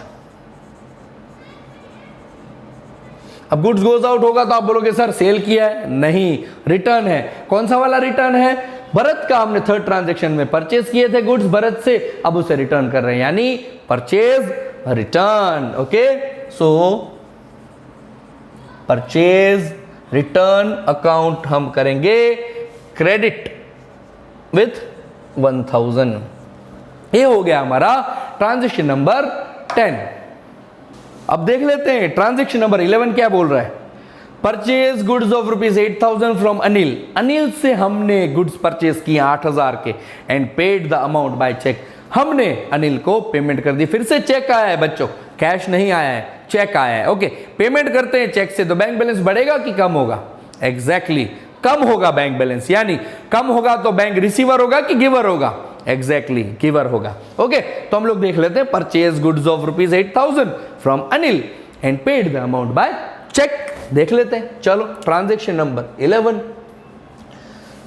अब गुड्स गोज आउट होगा तो आप बोलोगे सर सेल किया है, नहीं, रिटर्न है। कौन सा वाला रिटर्न है, भरत का हमने थर्ड ट्रांजैक्शन में परचेज किए थे गुड्स भरत से, अब उसे रिटर्न कर रहे हैं, यानी परचेज रिटर्न। ओके, सो परचेज रिटर्न अकाउंट हम करेंगे क्रेडिट विथ 1000। ये हो गया हमारा ट्रांजैक्शन नंबर 10। अब देख लेते हैं ट्रांजैक्शन नंबर 11 क्या बोल रहा है, purchase goods of ₹8000 from Anil. Anil से हमने गुड्स परचेज किए 8000 के and paid the amount by cheque. हमने अनिल को पेमेंट कर दी, फिर से चेक आया है बच्चों, कैश नहीं आया है, चेक आया है। ओके, पेमेंट करते हैं चेक से तो बैंक बैलेंस बढ़ेगा कि कम होगा, एग्जैक्टली कम होगा बैंक बैलेंस, यानी कम होगा तो बैंक रिसीवर होगा कि गिवर होगा, एग्जैक्टली गिवर होगा। ओके, तो हम लोग देख लेते हैं, purchase goods of ₹8000 from Anil and paid the amount by cheque. देख लेते हैं, चलो ट्रांजैक्शन नंबर 11।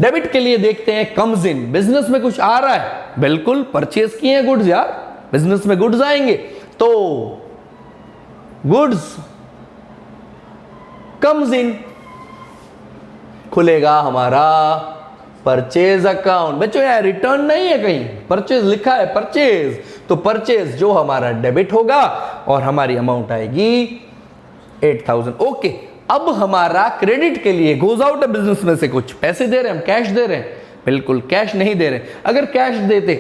डेबिट के लिए देखते हैं कम्स इन, बिजनेस में कुछ आ रहा है, बिल्कुल परचेज किए हैं गुड्स यार, बिजनेस में गुड्स आएंगे, तो गुड्स कम्स इन खुलेगा हमारा परचेज अकाउंट। बच्चों यार रिटर्न नहीं है कहीं, परचेज लिखा है, परचेज, तो परचेज जो हमारा डेबिट होगा और हमारी अमाउंट आएगी 8000। ओके, अब हमारा क्रेडिट के लिए गोज आउट बिजनेस में से कुछ पैसे दे रहे हैं, हम कैश दे रहे हैं, बिल्कुल कैश नहीं दे रहे। अगर कैश देते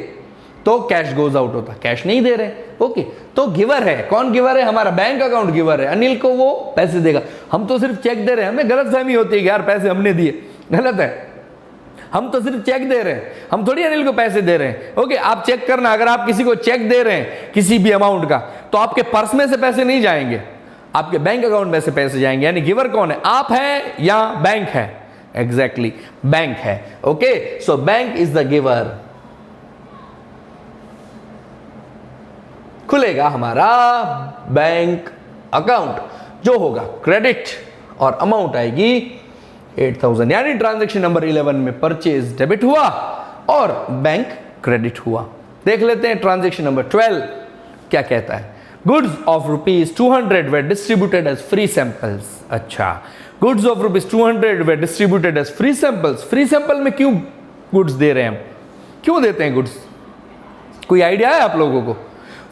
तो कैश गोज आउट होता, कैश नहीं दे रहे। ओके, तो गिवर है, कौन गिवर है, हमारा बैंक अकाउंट गिवर है, अनिल को वो पैसे देगा, हम तो सिर्फ चेक दे रहे हैं। हमें गलत फहमी होती है कि यार पैसे हमने दिए, गलत है, हम तो सिर्फ चेक दे रहे हैं, हम थोड़ी अनिल को पैसे दे रहे हैं। ओके, आप चेक करना, अगर आप किसी को चेक दे रहे हैं किसी भी अमाउंट का, तो आपके पर्स में से पैसे नहीं जाएंगे, आपके बैंक अकाउंट में से पैसे जाएंगे। यानी गिवर कौन है, आप हैं या बैंक है, एग्जैक्टली बैंक है। Okay, so bank is the giver. खुलेगा हमारा बैंक अकाउंट जो होगा क्रेडिट और अमाउंट आएगी 8000, यानी ट्रांजैक्शन नंबर 11 में परचेज डेबिट हुआ और बैंक क्रेडिट हुआ। देख लेते हैं ट्रांजैक्शन नंबर 12 क्या कहता है, goods of rupees 200 were distributed as free samples. अच्छा, goods of rupees 200 were distributed as free samples. Free sample में क्यों गुड्स दे रहे हैं हम, क्यों देते हैं गुड्स, कोई आइडिया है आप लोगों को?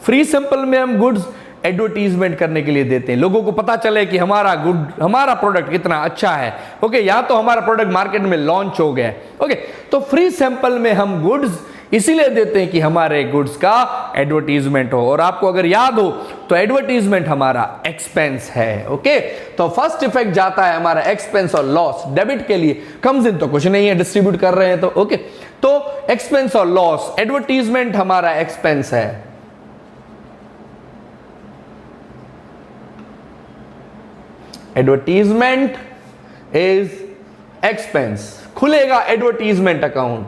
फ्री सैंपल में हम गुड्स एडवर्टीजमेंट करने के लिए देते हैं, लोगों को पता चले कि हमारा प्रोडक्ट कितना अच्छा है। ओके, या तो हमारा प्रोडक्ट मार्केट में लॉन्च हो गया है। ओके, तो फ्री सैंपल में हम गुड्स इसीलिए देते हैं कि हमारे गुड्स का एडवर्टीजमेंट हो। और आपको अगर याद हो तो एडवर्टीजमेंट हमारा एक्सपेंस है। ओके, तो फर्स्ट इफेक्ट जाता है हमारा एक्सपेंस और लॉस। डेबिट के लिए कम्स इन तो कुछ नहीं है, डिस्ट्रीब्यूट कर रहे हैं तो। ओके, तो एक्सपेंस और लॉस, एडवर्टीजमेंट हमारा एक्सपेंस है। Advertisement is expense. खुलेगा एडवर्टीजमेंट अकाउंट।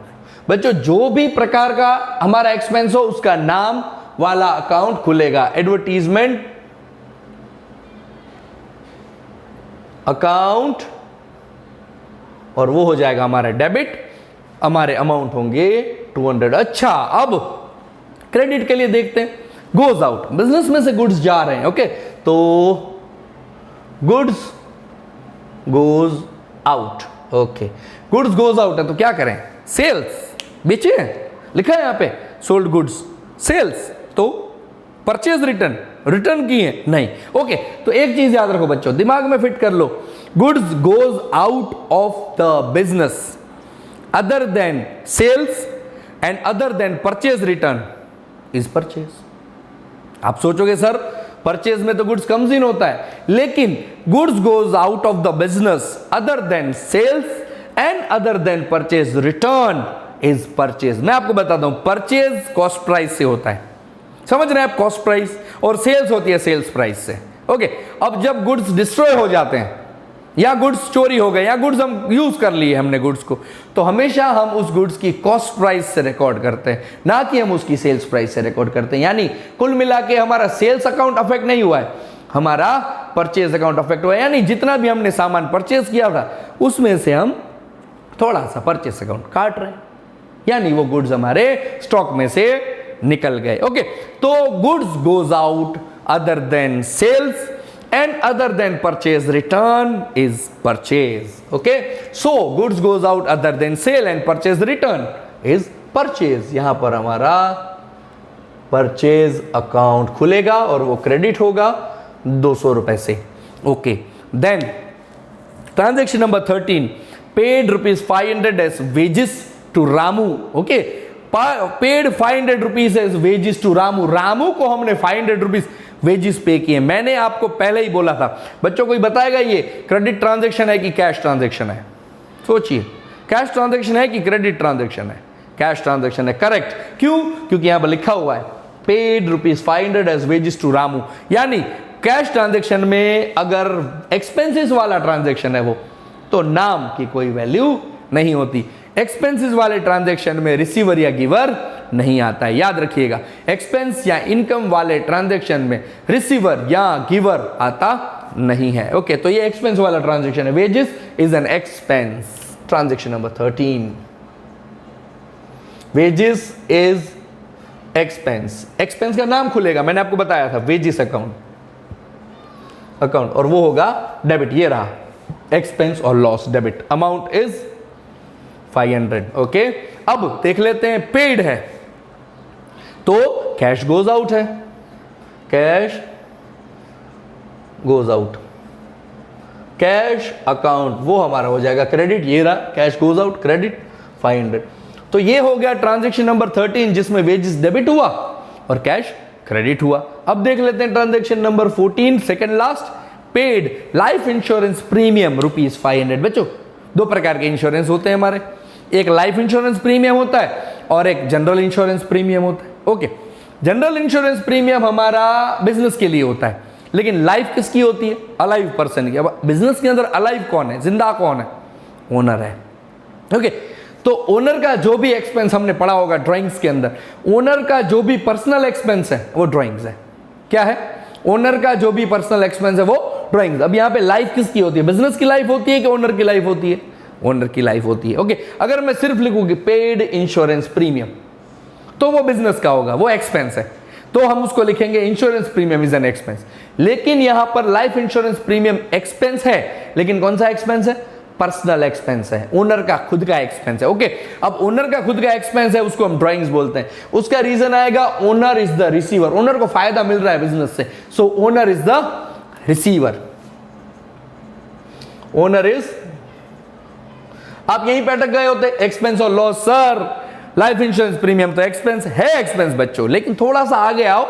बच्चों, जो भी प्रकार का हमारा एक्सपेंस हो उसका नाम वाला अकाउंट खुलेगा, एडवर्टीजमेंट अकाउंट, और वो हो जाएगा हमारा डेबिट। हमारे अमाउंट होंगे 200। अच्छा, अब क्रेडिट के लिए देखते हैं। गोज आउट, बिजनेस में से गुड्स जा रहे हैं। ओके, तो goods goes out. Okay, goods goes out है तो क्या करें? सेल्स, बेचे हैं, लिखा है यहां पे सोल्ड गुड्स सेल्स, तो परचेज रिटर्न किए नहीं। ओके, तो एक चीज याद रखो बच्चों, दिमाग में फिट कर लो, goods goes out of the business other than sales and other than purchase return is purchase. आप सोचोगे सर परचेज में तो गुड्स कम्स इन होता है, लेकिन goods goes out of the business other than sales and other than purchase return is purchase. मैं आपको बताता हूं, परचेज कॉस्ट प्राइस से होता है, समझ रहे हैं आप, कॉस्ट प्राइस, और सेल्स होती है सेल्स प्राइस से। ओके, अब जब गुड्स डिस्ट्रॉय हो जाते हैं या गुड्स चोरी हो गए या गुड्स हम यूज कर लिए हमने गुड्स को, तो हमेशा हम उस गुड्स की कॉस्ट प्राइस से रिकॉर्ड करते हैं, ना कि हम उसकी सेल्स प्राइस से रिकॉर्ड करते हैं। यानी कुल मिला के हमारा सेल्स अकाउंट अफेक्ट नहीं हुआ है, हमारा परचेज अकाउंट अफेक्ट हुआ है। यानी जितना भी हमने सामान परचेज किया था उसमें से हम थोड़ा सा परचेज अकाउंट काट रहे हैं, यानी वो गुड्स हमारे स्टॉक में से निकल गए। ओके, तो goods goes out other than sales and other than purchase return is purchase. Okay, so goods goes out other than sale and purchase return is purchase. यहां पर हमारा परचेज अकाउंट खुलेगा और वो क्रेडिट होगा 200 रुपए से। Okay, then transaction number 13, paid ₹500 as wages to Ramu. Okay, paid 500 rupees as wages to Ramu. Ramu को हमने 500 रुपीज वेजेस पे किए। मैंने आपको पहले ही बोला था, बच्चों कोई बताएगा ये क्रेडिट ट्रांजैक्शन है कि कैश ट्रांजैक्शन है? सोचिए, कैश ट्रांजैक्शन है कि क्रेडिट ट्रांजैक्शन है? कैश ट्रांजैक्शन है, करेक्ट। क्यों? क्योंकि यहां पर लिखा हुआ है paid ₹500 as wages to Ramu. यानी कैश ट्रांजैक्शन में अगर एक्सपेंसेस वाला ट्रांजैक्शन है वो, तो नाम की कोई वैल्यू नहीं होती। एक्सपेंसेस वाले ट्रांजैक्शन में रिसीवर या गिवर नहीं आता है, याद रखिएगा। एक्सपेंस या इनकम वाले ट्रांजैक्शन में रिसीवर या गिवर आता नहीं है। ओके, तो ये एक्सपेंस वाला ट्रांजैक्शन है, wages is an expense. Transaction number 13, wages is expense. Expense का नाम खुलेगा, मैंने आपको बताया था, वेजेस अकाउंट, और वो होगा डेबिट। ये रहा एक्सपेंस और loss, debit. Amount is 500। Okay, अब देख लेते हैं, पेड है तो कैश गोज आउट है, cash goes out, cash account वो हमारा हो जाएगा क्रेडिट। ये रहा कैश गोज आउट, क्रेडिट 500। तो ये हो गया ट्रांजैक्शन नंबर 13 जिसमें वेजेस डेबिट हुआ और कैश क्रेडिट हुआ। अब देख लेते हैं transaction number 14, second last, paid life insurance premium ₹500। बच्चों, दो प्रकार के इंश्योरेंस होते हैं हमारे, एक लाइफ इंश्योरेंस प्रीमियम होता है और एक जनरल इंश्योरेंस प्रीमियम होता है। ओके, जनरल इंश्योरेंस प्रीमियम हमारा बिजनेस के लिए होता है, लेकिन लाइफ किसकी होती है? अलाइव पर्सन की। अब बिजनेस के अंदर अलाइव कौन है, जिंदा कौन है? ओनर है। ओके, तो ओनर का जो भी एक्सपेंस हमने पढ़ा होगा ड्राइंग्स के अंदर, ओनर का जो भी पर्सनल एक्सपेंस है वो ड्राइंग्स है। क्या है? ओनर का जो भी पर्सनल एक्सपेंस है वो ड्राइंग्स। अब यहाँ पे लाइफ किसकी होती है? बिजनेस की लाइफ होती है कि ओनर की लाइफ होती है? ओनर की लाइफ होती है। ओके, अगर मैं सिर्फ लिखूंगी पेड इंश्योरेंस प्रीमियम तो वो बिजनेस का होगा, वो एक्सपेंस है। तो हम उसको लिखेंगे insurance premium is an expense. लेकिन यहां पर लाइफ इंश्योरेंस प्रीमियम एक्सपेंस है, लेकिन कौन सा एक्सपेंस है? पर्सनल एक्सपेंस है, ओनर का खुद का एक्सपेंस है। ओके, अब ओनर का खुद का एक्सपेंस है, उसको हम ड्राइंग्स बोलते हैं। उसका रीजन आएगा owner is the receiver, owner को फायदा मिल रहा है बिजनेस से, so owner is the receiver. Owner is, आप यहीं पे अटक गए होते, एक्सपेंस और loss. Sir life insurance premium तो एक्सपेंस है, एक्सपेंस बच्चों, लेकिन थोड़ा सा आगे आओ,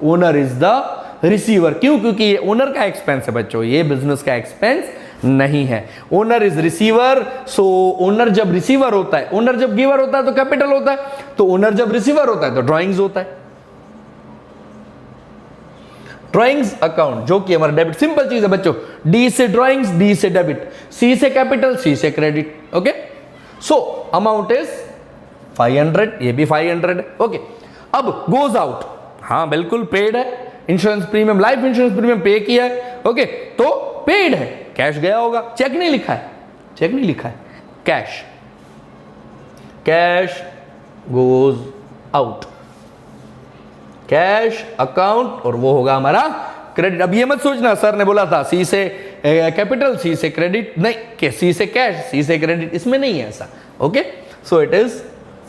ओनर इज द रिसीवर। क्यों? क्योंकि ये ओनर का एक्सपेंस है बच्चों, ये बिजनेस का एक्सपेंस नहीं है। Owner is receiver, so owner जब रिसीवर होता है, ओनर जब गिवर होता है तो कैपिटल होता है, तो ओनर जब रिसीवर होता है तो ड्राइंग्स होता है। ड्राइंग्स अकाउंट जो कि हमारा डेबिट, सिंपल चीज है बच्चों, डी से ड्राइंग्स, डी से डेबिट, सी से कैपिटल, सी से credit. Okay, so amount is 500, ये भी 500 है। ओके, अब गोज आउट, हाँ बिल्कुल पेड है, insurance premium, life insurance premium पे किया है। ओके, तो पेड है, कैश गया होगा, चेक नहीं लिखा है, चेक नहीं लिखा है, cash, cash goes out, cash account, और वो होगा हमारा क्रेडिट। अब ये मत सोचना सर ने बोला था सी से कैपिटल, सी से क्रेडिट, नहीं, के सी से कैश, सी से क्रेडिट, इसमें नहीं है ऐसा। Okay, so it is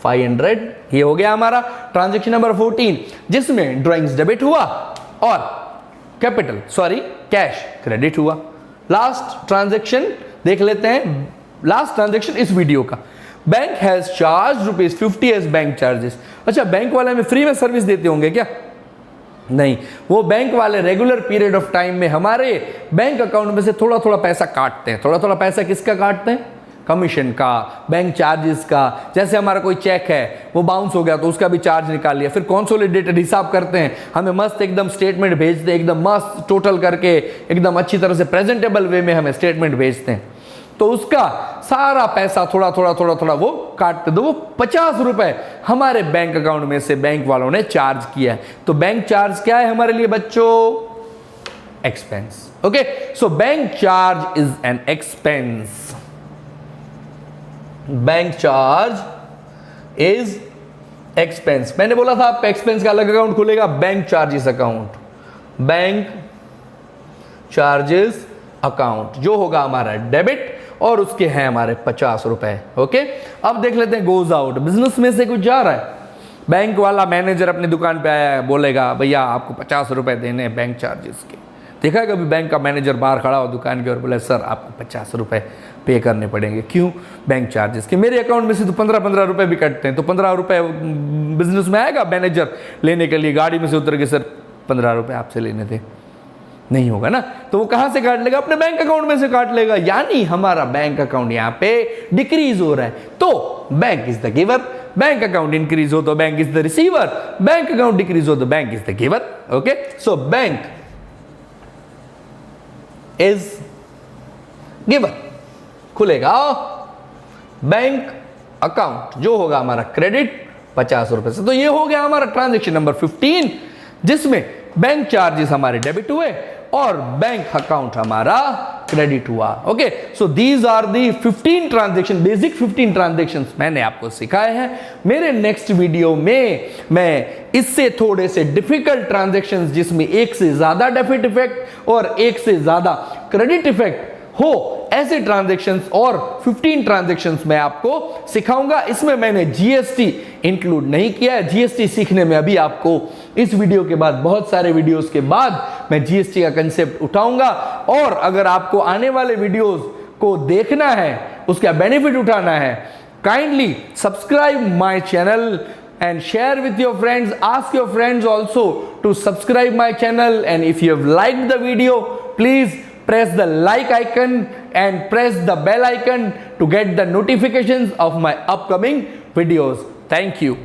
500। ये हो गया हमारा ट्रांजैक्शन नंबर 14, जिसमें ड्राइंग्स डेबिट हुआ और कैपिटल सॉरी कैश क्रेडिट हुआ। लास्ट ट्रांजैक्शन देख लेते हैं, लास्ट ट्रांजैक्शन इस वीडियो का। Bank has charge ₹50 as bank charges. अच्छा, बैंक वाले में फ्री में सर्विस देते होंगे क्या? नहीं, वो बैंक वाले रेगुलर पीरियड ऑफ टाइम में हमारे बैंक अकाउंट में से थोड़ा थोड़ा पैसा काटते हैं। थोड़ा थोड़ा पैसा किसका काटते हैं? कमीशन का, बैंक चार्जेस का। जैसे हमारा कोई चेक है वो बाउंस हो गया तो उसका भी चार्ज निकाल लिया, फिर कंसोलिडेटेड हिसाब करते हैं, हमें मस्त एकदम स्टेटमेंट भेजते हैं, एकदम मस्त टोटल करके, एकदम अच्छी तरह से प्रेजेंटेबल वे में हमें स्टेटमेंट भेजते हैं। तो उसका सारा पैसा थोड़ा थोड़ा थोड़ा थोड़ा वो काटते, तो वो 50 रुपए हमारे बैंक अकाउंट में से बैंक वालों ने चार्ज किया है। तो बैंक चार्ज क्या है हमारे लिए बच्चों? Expense. Okay, so bank charge is an expense. Bank charge is expense. मैंने बोला था आपका एक्सपेंस का अलग अकाउंट खुलेगा, bank charges account, bank charges account जो होगा हमारा डेबिट, और उसके हैं हमारे 50 रुपए। ओके, अब देख लेते हैं गोज आउट। बिजनेस में से कुछ जा रहा है, बैंक वाला मैनेजर अपनी दुकान पे आया है, बोलेगा भैया आपको 50 रुपए देने हैं बैंक चार्जेस के। देखा है कभी बैंक का मैनेजर बाहर खड़ा हो दुकान के और बोले सर आपको 50 रुपए पे करने पड़ेंगे? क्यों? बैंक चार्जेस के। मेरे अकाउंट में से तो 15-15 रुपए भी कटते हैं, तो 15 रुपए बिजनेस में आएगा मैनेजर लेने के लिए, गाड़ी में से उतर के सर 15 रुपए आपसे लेने थे, नहीं होगा ना। तो वो कहां से काट लेगा? अपने बैंक अकाउंट में से काट लेगा। यानी हमारा बैंक अकाउंट यहां पे डिक्रीज हो रहा है, तो bank is the giver. Bank account increase हो तो bank is the receiver, bank account decrease हो तो bank is the giver. Okay, so bank is giver खुलेगा बैंक अकाउंट जो होगा हमारा क्रेडिट 50 रुपए से। तो ये हो गया हमारा ट्रांजैक्शन नंबर 15, जिसमें बैंक चार्जेस हमारे डेबिट हुए और बैंक अकाउंट हमारा क्रेडिट हुआ। Okay, so these are the 15 transaction, basic 15 transactions मैंने आपको सिखाए हैं। मेरे नेक्स्ट वीडियो में मैं इससे थोड़े से डिफिकल्ट ट्रांजैक्शंस, जिसमें एक से ज्यादा डेबिट इफेक्ट और एक से ज्यादा क्रेडिट इफेक्ट हो, ऐसे ट्रांजैक्शंस और 15 ट्रांजैक्शंस मैं आपको सिखाऊंगा। इसमें मैंने जीएसटी इंक्लूड नहीं किया है। जीएसटी सीखने में अभी आपको इस वीडियो के बाद, बहुत सारे वीडियोस के बाद मैं जीएसटी का कंसेप्ट उठाऊंगा। और अगर आपको आने वाले वीडियोस को देखना है, उसका बेनिफिट उठाना है, kindly subscribe my channel and share with your friends. Ask your friends also to subscribe my channel, and if you have liked the video, please press the like icon and press the bell icon to get the notifications of my upcoming videos. Thank you.